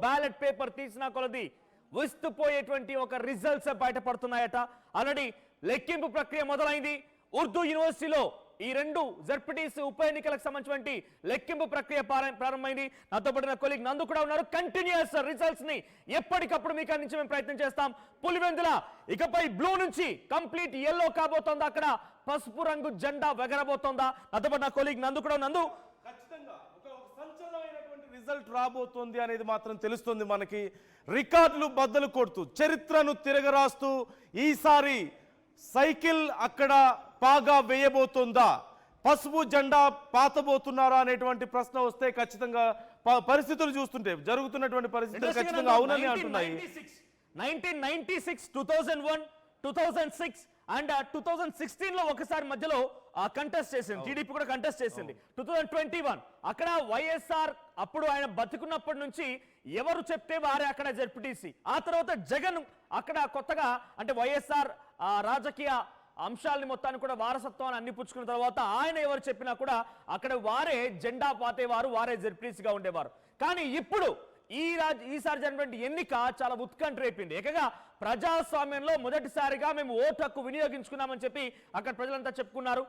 Ballot paper తీసినా కొలది విస్తుపోయేటువంటి ఒక రిజల్ట్స్ బయటపడుతున్నాయట. ఆల్రెడీ లెక్కింపు ప్రక్రియ మొదలైంది. ఉర్దూ యూనివర్సిటీలో ఈ రెండు జెడ్పీటీసీ ఉప ఎన్నికలకు సంబంధించినటువంటి లెక్కింపు ప్రక్రియ ప్రారంభమైంది. నాతో పాటు నా కొలీగ్ నందు కూడా ఉన్నారు. కంటిన్యూస్ రిజల్ట్స్ ని ఎప్పటికప్పుడు మీకు అందించే మేము ప్రయత్నం చేస్తాం. పులివెందుల ఇకపై బ్లూ నుంచి కంప్లీట్ ఎల్లో కాబోతోందా, అక్కడ పసుపు రంగు జెండా ఎగరబోతోందా? నాతో పాటు నా కొలీగ్ నందు కూడా. నందు, ఖచ్చితంగా ఒక సంచలనమైనటువంటి రిజల్ట్ రాబోతోంది అనేది మాత్రం తెలుస్తుంది మనకి. రికార్డులు బద్దలు కొడుతూ చరిత్రను తిరగరాస్తూ ఈసారి సైకిల్ అక్కడ పాగా వేయబోతుందా, పసుపు జెండా పాతబోతున్నారా అనేటువంటి ప్రశ్న వస్తే ఖచ్చితంగా పరిస్థితులు చూస్తుంటే జరుగుతున్నటువంటి పరిస్థితులు ఖచ్చితంగా అవునని అంటున్నాయి. 1996, 2001, 2006 అండ్ 2016 లో ఒకసారి మధ్యలో కంటెస్ట్ చేసింది, టీడీపీ కూడా కంటెస్ట్ చేసింది. 2021 అక్కడ వైఎస్ఆర్ అప్పుడు ఆయన బతుకున్నప్పటి నుంచి ఎవరు చెప్తే వారే అక్కడ జెడ్పీటీసీ. ఆ తర్వాత జగన్ అక్కడ కొత్తగా అంటే వైఎస్ఆర్ రాజకీయ అంశాలని మొత్తాన్ని కూడా వారసత్వాన్ని అన్ని పుచ్చుకున్న తర్వాత ఆయన ఎవరు చెప్పినా కూడా అక్కడ వారే జెండా పాతేవారు, వారే జెడ్పీటీసీగా ఉండేవారు. కానీ ఇప్పుడు ఈసారి జరిగినటువంటి ఎన్నిక చాలా ఉత్కంఠ రేపింది. ఏకగా ప్రజాస్వామ్యంలో మొదటిసారిగా మేము ఓటు హక్కు వినియోగించుకున్నామని చెప్పి అక్కడ ప్రజలంతా చెప్పుకున్నారు.